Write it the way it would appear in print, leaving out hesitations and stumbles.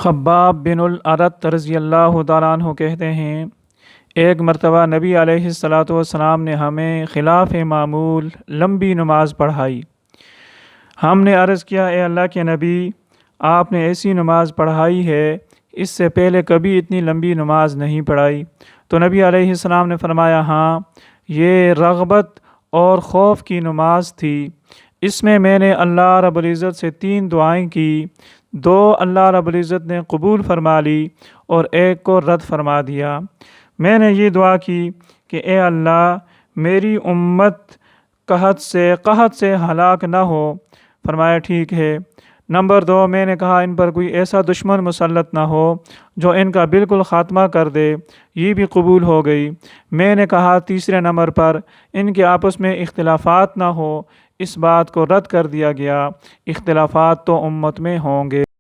Khabbab बिनुल अरत रज़ियल्लाहु तआला अन्हु कहते हैं, एक मरतबा नबी अलैहिस्सलातु वस्सलाम ने हमें खिलाफ मामूल लंबी नमाज पढ़ाई। हमने अर्ज़ किया, ए अल्लाह के नबी, आपने ऐसी नमाज पढ़ाई है, इससे पहले कभी इतनी लंबी नमाज नहीं पढ़ाई। तो नबी अलैहिस्सलाम ने फरमाया, हाँ, ये रग़बत और ख़ौफ़ की नमाज थी। इसमें मैंने अल्लाह रब्बुल इज़्ज़त से 3 दुआएं की। 2 अल्लाह रब्बुल इज़्ज़त ने कबूल फरमा ली और एक को रद्द फरमा दिया। मैंने ये दुआ की कि ए अल्लाह, मेरी उम्मत कहत से हलाक ना हो। फरमाया, ठीक है। नंबर 2, मैंने कहा, इन पर कोई ऐसा दुश्मन मुसल्लत ना हो जो इनका बिल्कुल ख़ात्मा कर दे। ये भी कबूल हो गई। मैंने कहा, तीसरे नंबर पर इनके आपस में इख्तिलाफ़ात ना हो। इस बात को रद्द कर दिया गया। इख्तिलाफ़ात तो उम्मत में होंगे।